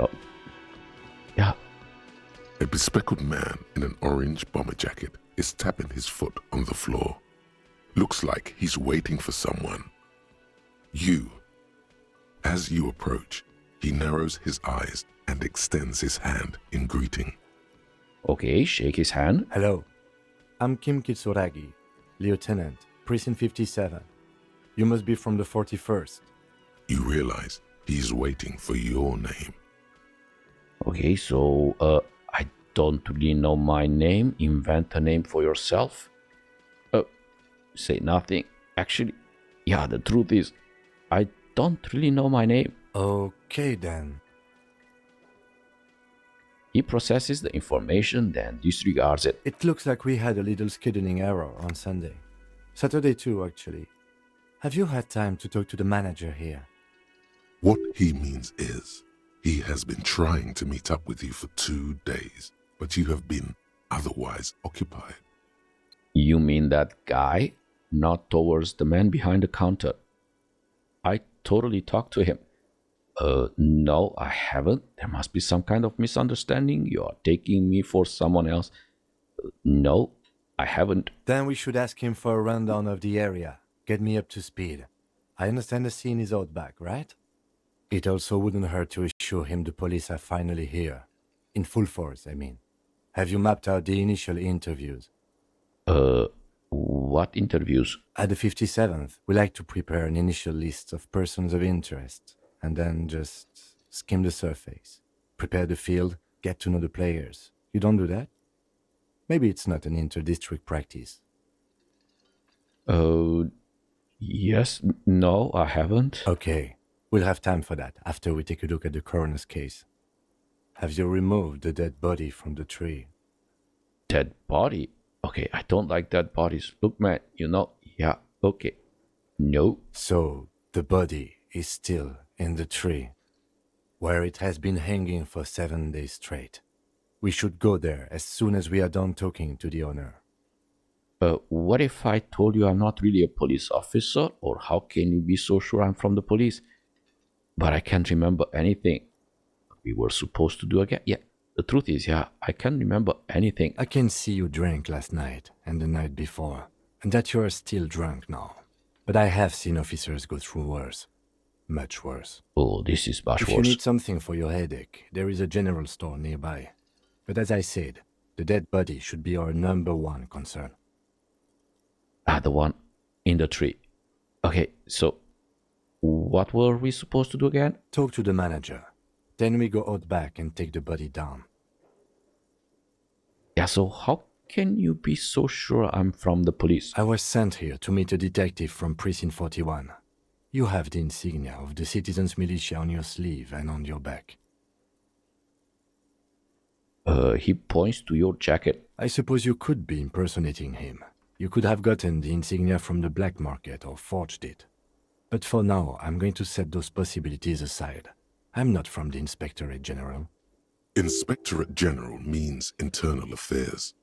Oh, yeah. A bespectacled man in an orange bomber jacket is tapping his foot on the floor. Looks like he's waiting for someone. As you approach, he narrows his eyes and extends his hand in greeting. Okay, shake his hand. Hello. I'm Kim Kitsuragi, Lieutenant, Precinct 57. You must be from the 41st. You realize he's waiting for your name. Okay, so, I don't really know my name. Invent a name for yourself. Say nothing. Actually, yeah, the truth is, I don't really know my name. Okay then. He processes the information, then disregards it. It looks like we had a little scheduling error on Sunday. Saturday too, actually. Have you had time to talk to the manager here? What he means is, he has been trying to meet up with you for 2 days, but you have been otherwise occupied. You mean that guy? Not towards the man behind the counter. I totally talked to him. No, I haven't. There must be some kind of misunderstanding. You are taking me for someone else. No, I haven't. Then we should ask him for a rundown of the area. Get me up to speed. I understand the scene is out back, right? It also wouldn't hurt to assure him the police are finally here. In full force, I mean. Have you mapped out the initial interviews? What interviews? At the 57th, we like to prepare an initial list of persons of interest, and then just skim the surface. Prepare the field, get to know the players. You don't do that? Maybe it's not an inter-district practice. Yes, no, I haven't. Okay, we'll have time for that after we take a look at the coroner's case. Have you removed the dead body from the tree? Dead body? Okay, I don't like dead bodies. Look, man, yeah, okay. No. So, the body is still in the tree, where it has been hanging for 7 days straight. We should go there as soon as we are done talking to the owner. What if I told you I'm not really a police officer? Or how can you be so sure I'm from the police? But I can't remember anything we were supposed to do again. Yeah, the truth is, yeah, I can't remember anything. I can see you drank last night and the night before, and that you are still drunk now. But I have seen officers go through worse. Much worse. Oh, this is much If worse. you need something for your headache, there is a general store nearby. But as I said, the dead body should be our #1 concern. The one in the tree. Okay, so what were we supposed to do again? Talk to the manager. Then we go out back and take the body down. Yeah, so how can you be so sure I'm from the police? I was sent here to meet a detective from Precinct 41. You have the insignia of the Citizens Militia on your sleeve and on your back. He points to your jacket. I suppose you could be impersonating him. You could have gotten the insignia from the black market or forged it. But for now, I'm going to set those possibilities aside. I'm not from the Inspectorate General. Inspectorate General means internal affairs.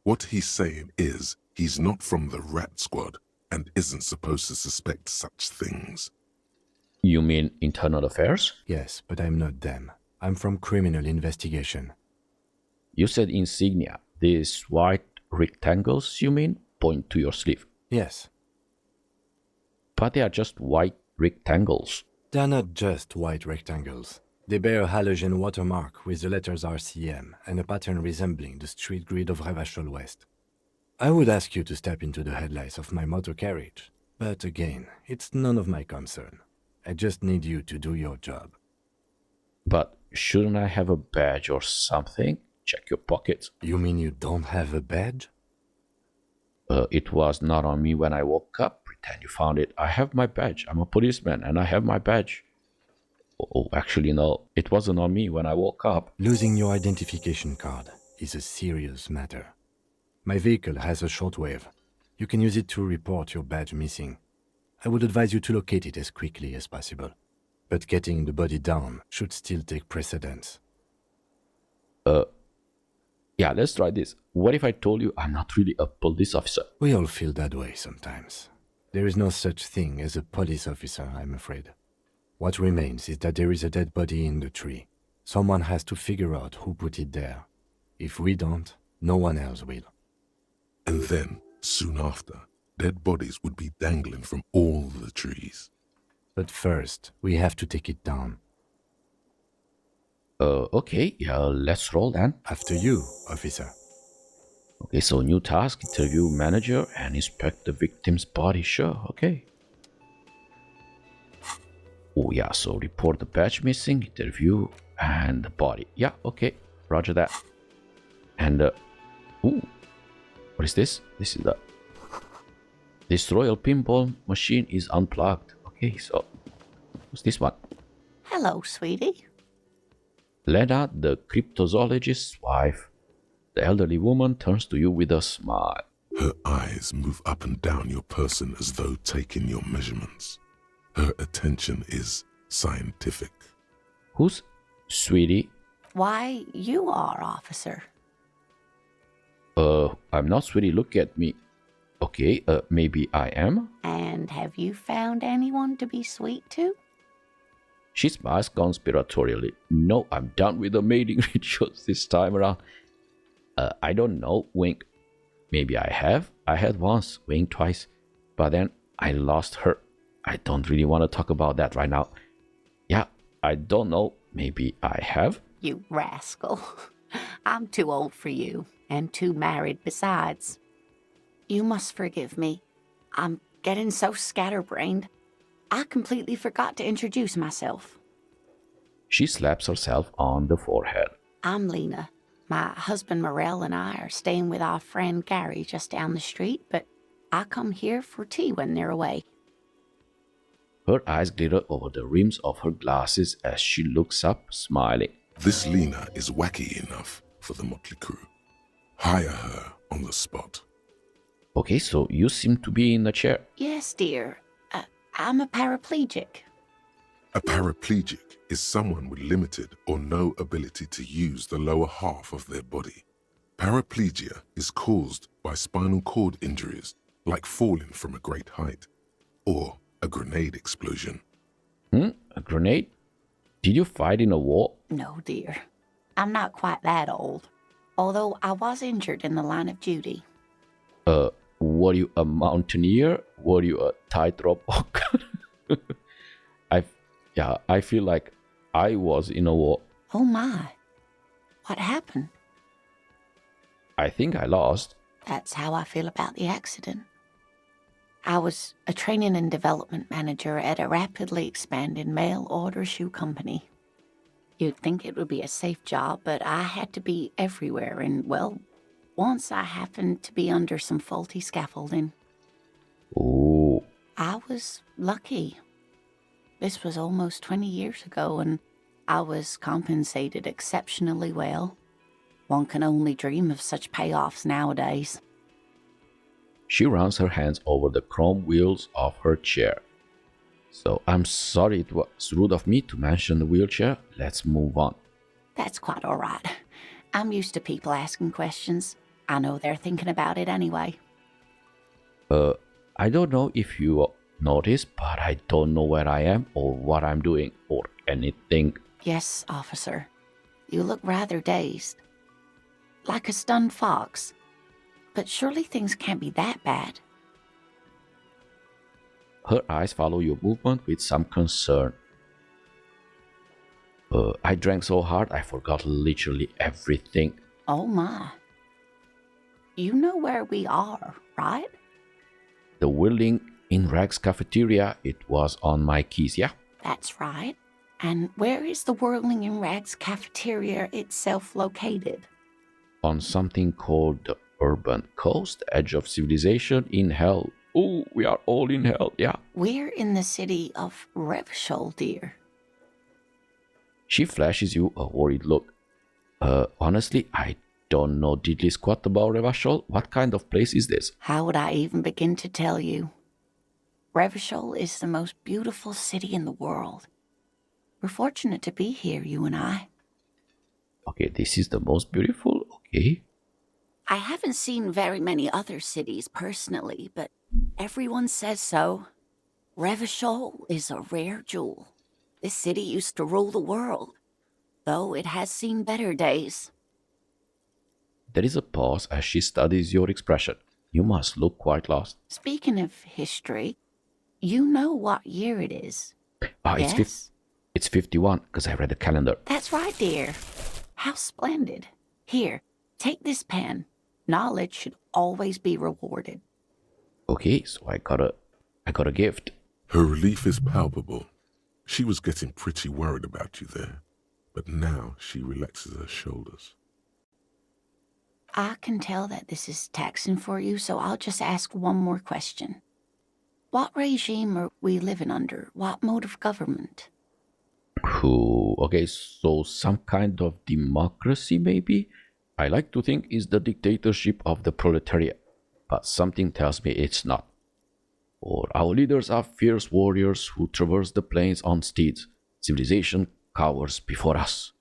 What he's saying is he's not from the rat squad and isn't supposed to suspect such things. You mean internal affairs? Yes, but I'm not them. I'm from criminal investigation. You said insignia. These white rectangles, you mean? Point to your sleeve. Yes. But they are just white rectangles. They're not just white rectangles. They bear a halogen watermark with the letters RCM and a pattern resembling the street grid of Revachol West. I would ask you to step into the headlights of my motor carriage, but again, it's none of my concern. I just need you to do your job. But shouldn't I have a badge or something? Check your pockets. You mean you don't have a badge? It was not on me when I woke up. Pretend you found it. I have my badge. I'm a policeman and I have my badge. Oh, actually, no. It wasn't on me when I woke up. Losing your identification card is a serious matter. My vehicle has a shortwave. You can use it to report your badge missing. I would advise you to locate it as quickly as possible. But getting the body down should still take precedence. Yeah, let's try this. What if I told you I'm not really a police officer? We all feel that way sometimes. There is no such thing as a police officer, I'm afraid. What remains is that there is a dead body in the tree. Someone has to figure out who put it there. If we don't, no one else will. And then, soon after, dead bodies would be dangling from all the trees. But first, we have to take it down. Okay, yeah, let's roll then. After you, officer. Okay, so new task, interview manager and inspect the victim's body. Sure, okay. Oh yeah, so report the badge missing, interview, and the body. Yeah, okay, roger that. And, ooh, what is this? This is this royal pinball machine is unplugged. Okay, so what's this one? Hello, sweetie. Lena, the cryptozoologist's wife. The elderly woman turns to you with a smile. Her eyes move up and down your person as though taking your measurements. Her attention is scientific. Who's sweetie? Why, you are, officer. I'm not sweetie, look at me. Okay, maybe I am? And have you found anyone to be sweet to? She smiles conspiratorially. No, I'm done with the mating rituals this time around. I don't know, wink. Maybe I have. I had once, wink twice. But then I lost her. I don't really want to talk about that right now. Yeah, I don't know. Maybe I have. You rascal. I'm too old for you, and too married besides. You must forgive me. I'm getting so scatterbrained. I completely forgot to introduce myself. She slaps herself on the forehead. I'm Lena. My husband Morel and I are staying with our friend Gary just down the street, but I come here for tea when they're away. Her eyes glitter over the rims of her glasses as she looks up, smiling. This Lena is wacky enough for the motley crew. Hire her on the spot. Okay, so you seem to be in a chair. Yes, dear. I'm a paraplegic. A paraplegic is someone with limited or no ability to use the lower half of their body. Paraplegia is caused by spinal cord injuries, like falling from a great height, or a grenade explosion. A grenade? Did you fight in a war? No, dear. I'm not quite that old, although I was injured in the line of duty. Were you a mountaineer? Were you a tightrope walker? I feel like I was in a war. Oh my. What happened? I think I lost. That's how I feel about the accident. I was a training and development manager at a rapidly expanding mail-order shoe company. You'd think it would be a safe job, but I had to be everywhere, and, well, once I happened to be under some faulty scaffolding. Oh, I was lucky. This was almost 20 years ago, and I was compensated exceptionally well. One can only dream of such payoffs nowadays. she runs her hands over the chrome wheels of her chair. So I'm sorry it was rude of me to mention the wheelchair. Let's move on. That's quite all right. I'm used to people asking questions. I know they're thinking about it anyway. I don't know if you noticed, but I don't know where I am or what I'm doing or anything. Yes, officer. You look rather dazed. Like a stunned fox. But surely things can't be that bad. Her eyes follow your movement with some concern. I drank so hard I forgot literally everything. Oh my. You know where we are, right? The Whirling-in-Rags cafeteria, it was on my keys, yeah? That's right. And where is the Whirling-in-Rags cafeteria itself located? On something called the urban coast, edge of civilization in hell. Oh, we are all in hell, yeah. We're in the city of Revachol, dear. She flashes you a worried look. Honestly, I don't know diddly squat about Revachol. What kind of place is this? How would I even begin to tell you? Revachol is the most beautiful city in the world. We're fortunate to be here, you and I. Okay, this is the most beautiful, okay. I haven't seen very many other cities personally, but everyone says so. Revachol is a rare jewel. This city used to rule the world. though it has seen better days. There is a pause as she studies your expression. You must look quite lost. Speaking of history, you know what year it is. Yes? It's 51, because I read the calendar. That's right, dear. How splendid. Here, take this pen. Knowledge should always be rewarded. Okay, so I got a gift. Her relief is palpable. She was getting pretty worried about you there, but now she relaxes her shoulders. I can tell that this is taxing for you, so I'll just ask one more question. What regime are we living under? What mode of government? Okay, so some kind of democracy, maybe? I like to think it's the dictatorship of the proletariat, but something tells me it's not. Or our leaders are fierce warriors who traverse the plains on steeds. Civilization cowers before us.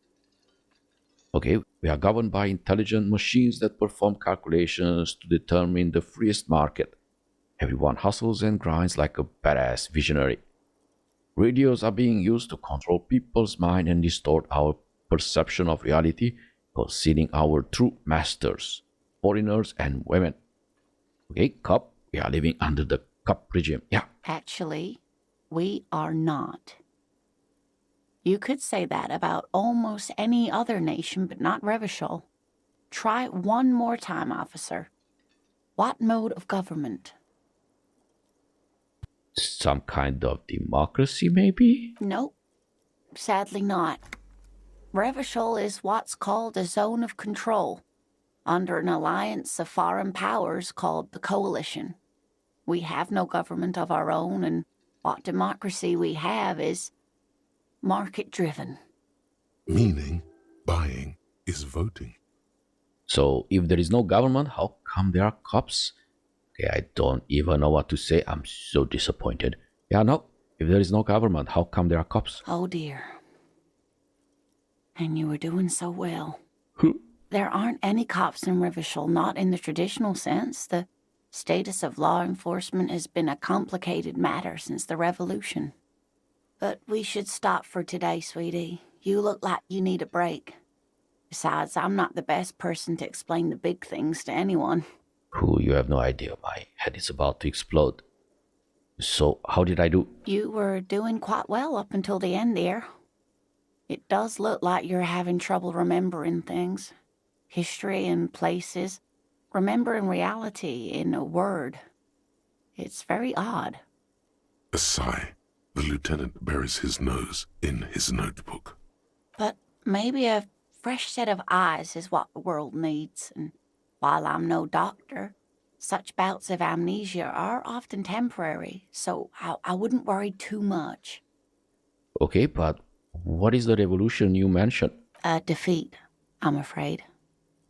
Okay, we are governed by intelligent machines that perform calculations to determine the freest market. Everyone hustles and grinds like a badass visionary. Radios are being used to control people's mind and distort our perception of reality, concealing our true masters, foreigners and women. Okay, Cup, we are living under the Cup regime. Yeah. Actually, we are not. You could say that about almost any other nation, but not Revachol. Try it one more time, officer. What mode of government? Some kind of democracy, maybe? Nope. Sadly not. Revachol is what's called a zone of control, under an alliance of foreign powers called the Coalition. We have no government of our own, and what democracy we have is market-driven. Meaning, buying is voting. So if there is no government, how come there are cops? Okay, I don't even know what to say. I'm so disappointed. Yeah, no. If there is no government, how come there are cops? Oh dear. And you were doing so well. Who? There aren't any cops in Revachol, not in the traditional sense. The status of law enforcement has been a complicated matter since the revolution. But we should stop for today, sweetie. You look like you need a break. Besides, I'm not the best person to explain the big things to anyone. You have no idea. My head is about to explode. So, how did I do? You were doing quite well up until the end there. It does look like you're having trouble remembering things. History and places. Remembering reality in a word. It's very odd. A sigh. The lieutenant buries his nose in his notebook. But maybe a fresh set of eyes is what the world needs, and while I'm no doctor, such bouts of amnesia are often temporary, so I wouldn't worry too much. Okay, but what is the revolution you mentioned? A defeat, I'm afraid.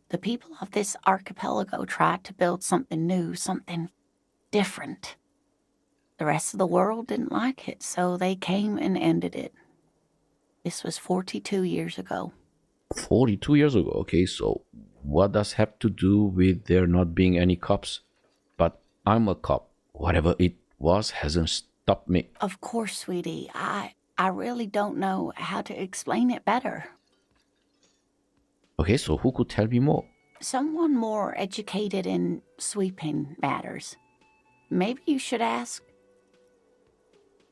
The people of this archipelago tried to build something new, something different. The rest of the world didn't like it, so they came and ended it. This was 42 years ago. 42 years ago. Okay, so what does have to do with there not being any cops? But I'm a cop. Whatever it was hasn't stopped me. Of course, sweetie. I really don't know how to explain it better. Okay, so who could tell me more? Someone more educated in sweeping matters. Maybe you should ask.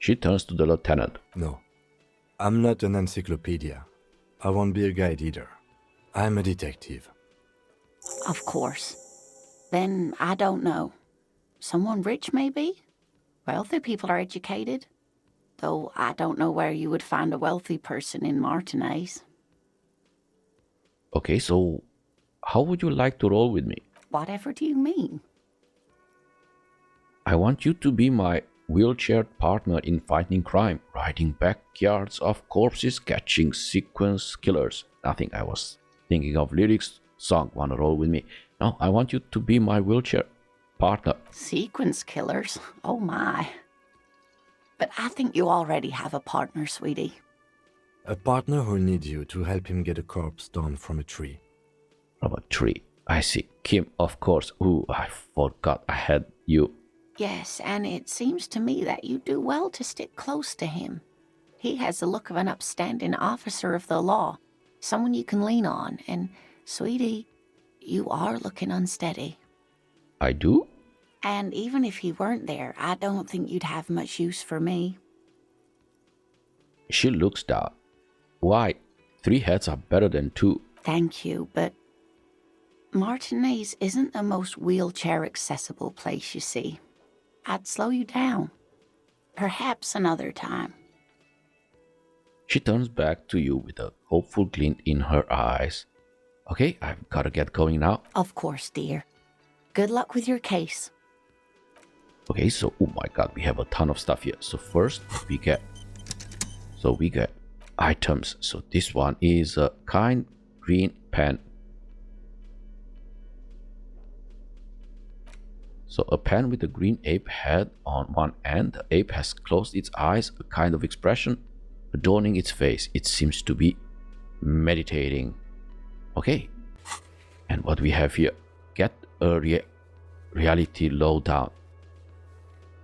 She turns to the lieutenant. No, I'm not an encyclopedia. I won't be a guide either. I'm a detective. Of course. Then I don't know. Someone rich, maybe? Wealthy people are educated. Though I don't know where you would find a wealthy person in Martinez. Okay, so how would you like to roll with me? Whatever do you mean? I want you to be my wheelchair partner in fighting crime, riding backyards of corpses, catching sequence killers. Nothing, I was thinking of lyrics, song, wanna roll with me. No, I want you to be my wheelchair partner. Sequence killers? Oh my. But I think you already have a partner, sweetie. A partner who needs you to help him get a corpse down from a tree. From a tree. I see. Kim, of course. Ooh, I forgot I had you. Yes, and it seems to me that you do well to stick close to him. He has the look of an upstanding officer of the law, Someone you can lean on. And, sweetie, you are looking unsteady. I do? And even if he weren't there, I don't think you'd have much use for me. She looks down. Why? 3 heads are better than 2. Thank you, but Martinez isn't the most wheelchair-accessible place, you see. I'd slow you down. Perhaps another time. She turns back to you with a hopeful glint in her eyes. Okay, I've gotta get going now. Of course, dear. Good luck with your case. Okay, so oh my god, we have a ton of stuff here. So first we get items. So this one is a kind green pen. So a pen with a green ape head on one end. The ape has closed its eyes, a kind of expression adorning its face. It seems to be meditating. Okay, and what we have here, get a reality lowdown.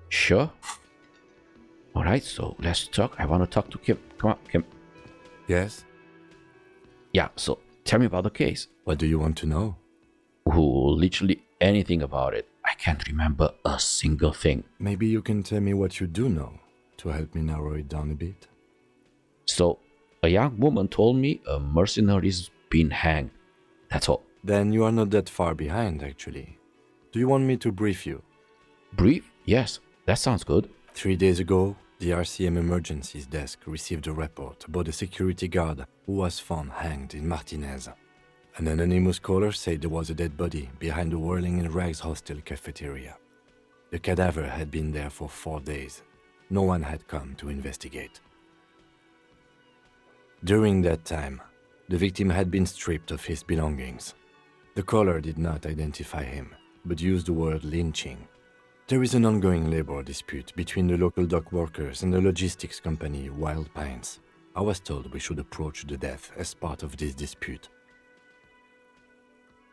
Sure. Alright, so let's talk. I want to talk to Kim. Come on, Kim. Yes? Yeah, so tell me about the case. What do you want to know? Literally anything about it. I can't remember a single thing. Maybe you can tell me what you do know to help me narrow it down a bit. So, a young woman told me a mercenary's been hanged. That's all. Then you are not that far behind, actually. Do you want me to brief you? Brief? Yes, that sounds good. 3 days ago, the RCM Emergencies Desk received a report about a security guard who was found hanged in Martinez. An anonymous caller said there was a dead body behind the Whirling-in-Rags hostel cafeteria. The cadaver had been there for 4 days. No one had come to investigate. During that time, the victim had been stripped of his belongings. The caller did not identify him, but used the word lynching. There is an ongoing labor dispute between the local dock workers and the logistics company Wild Pines. I was told we should approach the death as part of this dispute.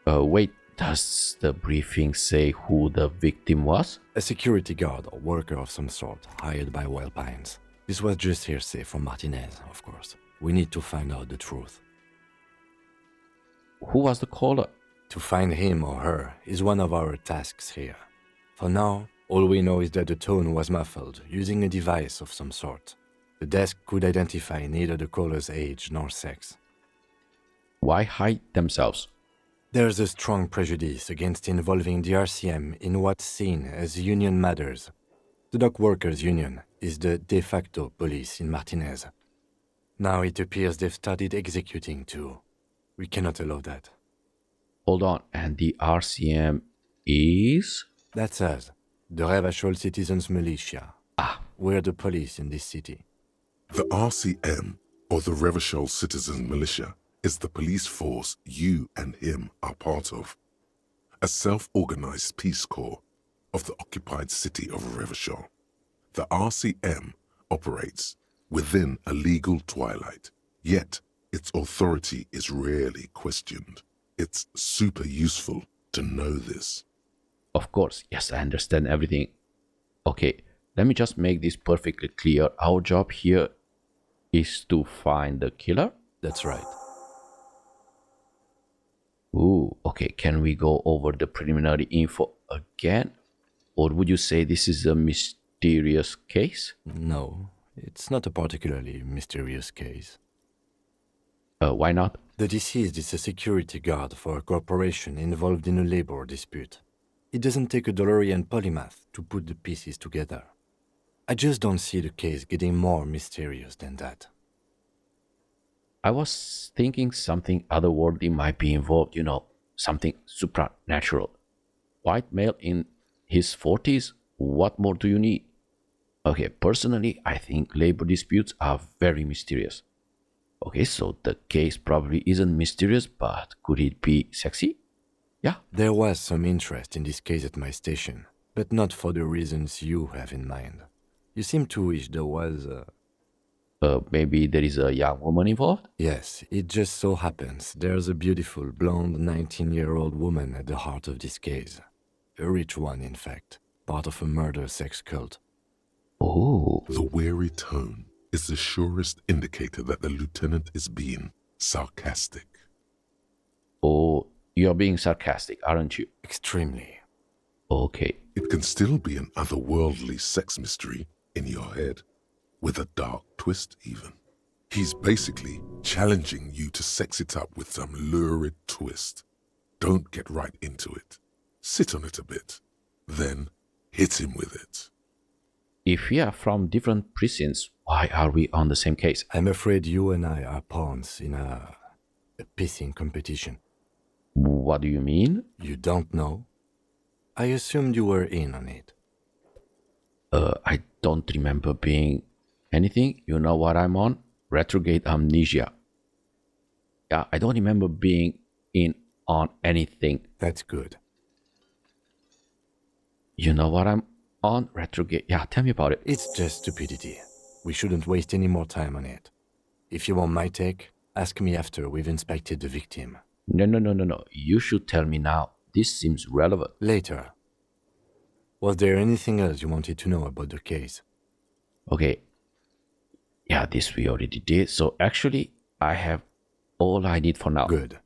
Wait, does the briefing say who the victim was? A security guard or worker of some sort hired by Wild Pines. This was just hearsay from Martinez, of course. We need to find out the truth. Who was the caller? To find him or her is one of our tasks here. For now, all we know is that the tone was muffled using a device of some sort. The desk could identify neither the caller's age nor sex. Why hide themselves? There's a strong prejudice against involving the RCM in what's seen as union matters. The dock workers' union is the de facto police in Martinez. Now it appears they've started executing too. We cannot allow that. Hold on, and the RCM is? That's us, the Revachol Citizens Militia. We're the police in this city. The RCM, or the Revachol Citizen Militia, is the police force you and him are part of. A self-organized peace corps of the occupied city of Revachol. The RCM operates within a legal twilight, yet its authority is rarely questioned. It's super useful to know this. Of course, yes, I understand everything. Okay, let me just make this perfectly clear. Our job here is to find the killer? That's right. Ooh, okay, can we go over the preliminary info again? Or would you say this is a mysterious case? No, it's not a particularly mysterious case. Why not? The deceased is a security guard for a corporation involved in a labor dispute. It doesn't take a DeLorean polymath to put the pieces together. I just don't see the case getting more mysterious than that. I was thinking something otherworldly might be involved, something supernatural. White male in his 40s, what more do you need? Okay, personally, I think labor disputes are very mysterious. Okay, so the case probably isn't mysterious, but could it be sexy? Yeah. There was some interest in this case at my station, but not for the reasons you have in mind. You seem to wish there was Maybe there is a young woman involved? Yes, it just so happens there's a beautiful, blonde 19-year-old woman at the heart of this case. A rich one, in fact, part of a murder sex cult. Oh. The weary tone is the surest indicator that the lieutenant is being sarcastic. Oh, you're being sarcastic, aren't you? Extremely. Okay. It can still be an otherworldly sex mystery in your head, with a dark twist even. He's basically challenging you to sex it up with some lurid twist. Don't get right into it. Sit on it a bit. Then hit him with it. If we are from different prisons, why are we on the same case? I'm afraid you and I are pawns in a pissing competition. What do you mean? You don't know? I assumed you were in on it. I don't remember being anything. You know what I'm on? Retrograde amnesia. Yeah, I don't remember being in on anything. That's good. You know what I'm on? Retrograde. Yeah, tell me about it. It's just stupidity. We shouldn't waste any more time on it. If you want my take, ask me after we've inspected the victim. No. You should tell me now. This seems relevant. Later. Was there anything else you wanted to know about the case? Okay. Yeah, this we already did. So actually, I have all I need for now. Good.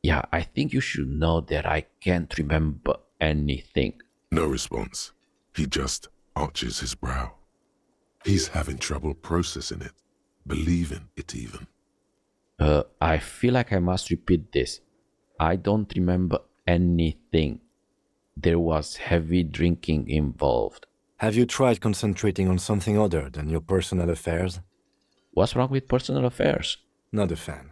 Yeah, I think you should know that I can't remember anything. No response. He just arches his brow. He's having trouble processing it, believing it even. I feel like I must repeat this. I don't remember anything. There was heavy drinking involved. Have you tried concentrating on something other than your personal affairs? What's wrong with personal affairs? Not a fan.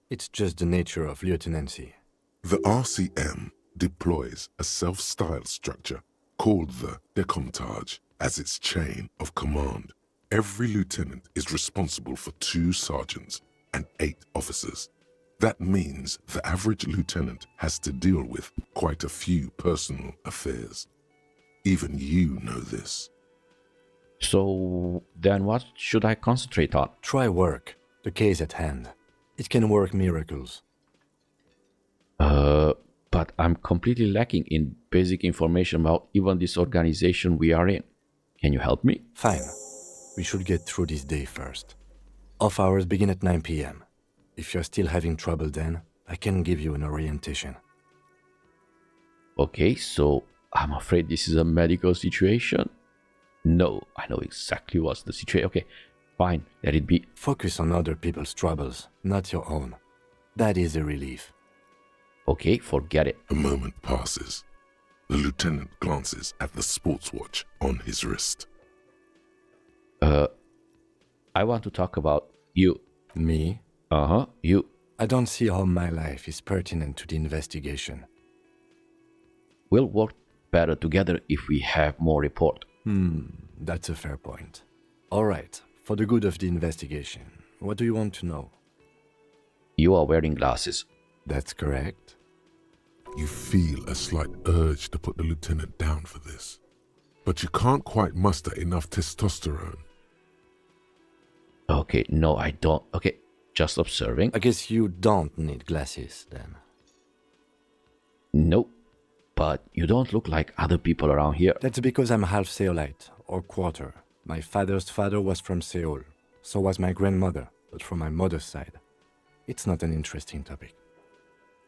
It's just the nature of lieutenancy. The RCM deploys a self-styled structure called the decomposing as its chain of command. Every lieutenant is responsible for 2 sergeants and 8 officers. That means the average lieutenant has to deal with quite a few personal affairs. Even you know this. So then what should I concentrate on? Try work, the case at hand. It can work miracles. But I'm completely lacking in basic information about even this organization we are in. Can you help me? Fine. We should get through this day first. Off hours begin at 9 p.m. If you're still having trouble then, I can give you an orientation. Okay, so I'm afraid this is a medical situation. No, I know exactly what's the situation. Okay, fine, let it be. Focus on other people's troubles, not your own. That is a relief. Okay, forget it. A moment passes. The lieutenant glances at the sports watch on his wrist. I want to talk about you. Me? You. I don't see how my life is pertinent to the investigation. We'll work better together if we have more report. That's a fair point. All right, for the good of the investigation, what do you want to know? You are wearing glasses. That's correct. You feel a slight urge to put the lieutenant down for this, but you can't quite muster enough testosterone. Okay, no, I don't. Okay, just observing. I guess you don't need glasses, then. Nope. But you don't look like other people around here. That's because I'm half Seolite, or quarter. My father's father was from Seoul. So was my grandmother, but from my mother's side. It's not an interesting topic.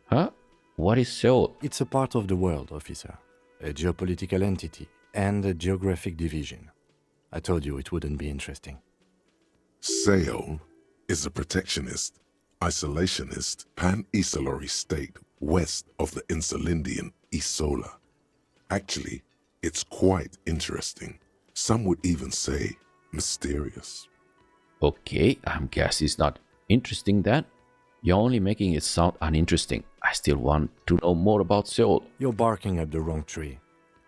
Huh? What is Seoul? It's a part of the world, officer. A geopolitical entity and a geographic division. I told you it wouldn't be interesting. Seoul is a protectionist, isolationist, pan-Isolary state west of the Insulindian Isola. Actually, it's quite interesting. Some would even say mysterious. Okay, I guess it's not interesting then. You're only making it sound uninteresting. I still want to know more about Seoul. You're barking up the wrong tree.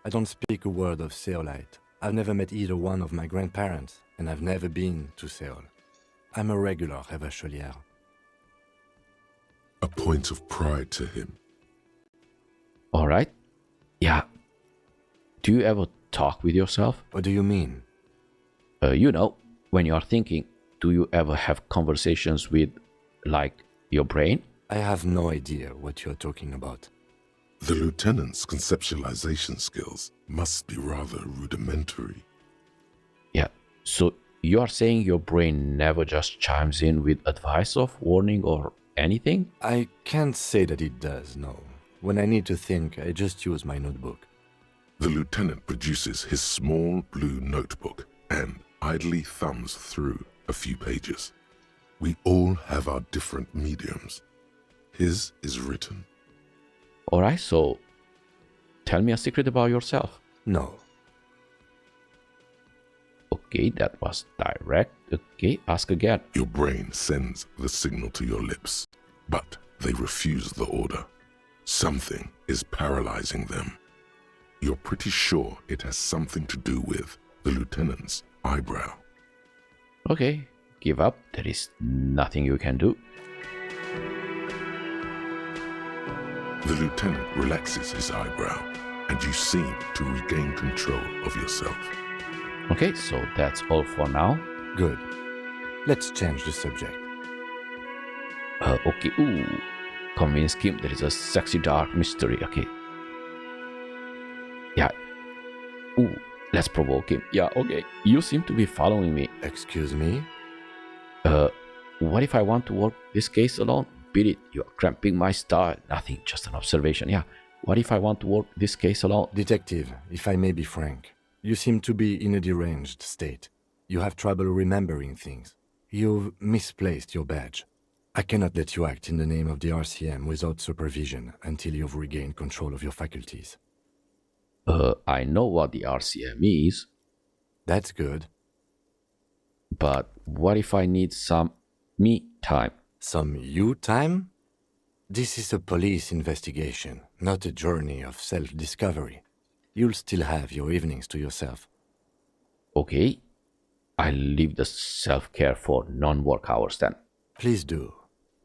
I don't speak a word of Seolite. I've never met either one of my grandparents, and I've never been to Seoul. I'm a regular Revacholière. A point of pride to him. All right. Yeah. Do you ever talk with yourself? What do you mean? You know, when you're thinking, do you ever have conversations with, like, your brain? I have no idea what you're talking about. The lieutenant's conceptualization skills must be rather rudimentary. Yeah. So You are saying your brain never just chimes in with advice of warning or anything? I can't say that it does, no. When I need to think, I just use my notebook. The lieutenant produces his small blue notebook and idly thumbs through a few pages. We all have our different mediums. His is written. Alright, so tell me a secret about yourself. No. Okay, that was direct. Okay, ask again. Your brain sends the signal to your lips, but they refuse the order. Something is paralyzing them. You're pretty sure it has something to do with the lieutenant's eyebrow. Okay, give up. There is nothing you can do. The lieutenant relaxes his eyebrow, and you seem to regain control of yourself. Okay, so that's all for now. Good. Let's change the subject. Okay, ooh. Convince Kim there is a sexy dark mystery. Okay. Yeah. Ooh, let's provoke him. Yeah, okay. You seem to be following me. Excuse me? What if I want to work this case alone? Beat it. You are cramping my style. Nothing, just an observation. Yeah. What if I want to work this case alone? Detective, if I may be frank, you seem to be in a deranged state. You have trouble remembering things. You've misplaced your badge. I cannot let you act in the name of the RCM without supervision until you've regained control of your faculties. I know what the RCM is, That's good. but what if I need some me time? Some you time? This is a police investigation, not a journey of self-discovery. You'll still have your evenings to yourself. Okay. I'll leave the self-care for non-work hours then. Please do.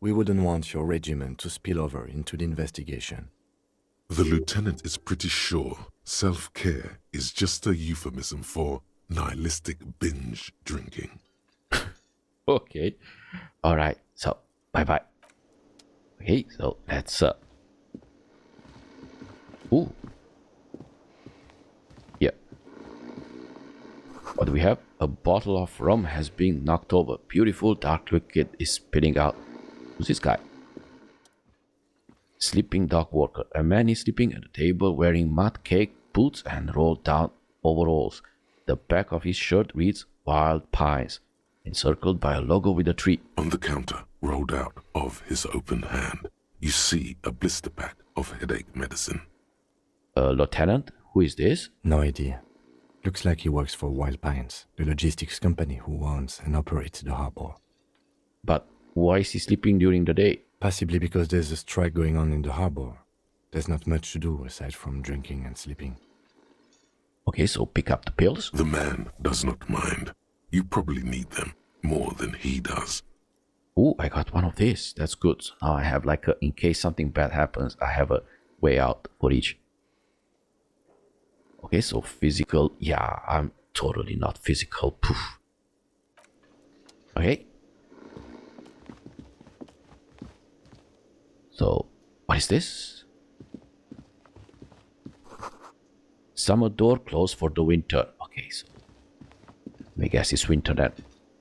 We wouldn't want your regimen to spill over into the investigation. The lieutenant is pretty sure self-care is just a euphemism for nihilistic binge drinking. Okay. Alright, so bye-bye. Okay, so let's ooh. Yeah. What do we have? A bottle of rum has been knocked over. Beautiful dark liquid is spilling out. Who's this guy? Sleeping dog worker. A man is sleeping at a table wearing mud cake boots and rolled down overalls. The back of his shirt reads Wild Pines, encircled by a logo with a tree. On the counter, rolled out of his open hand, you see a blister pack of headache medicine. Lieutenant, who is this? No idea. Looks like he works for Wild Pines, the logistics company who owns and operates the harbor. But why is he sleeping during the day? Possibly because there's a strike going on in the harbor. There's not much to do aside from drinking and sleeping. Okay, so pick up the pills. The man does not mind. You probably need them more than he does. Oh, I got one of these. That's good. So now I have like a, in case something bad happens, I have a way out for each. Okay, so physical. Yeah, I'm totally not physical. Poof. Okay. So, what is this? Summer door closed for the winter. Okay, so I guess it's winter then.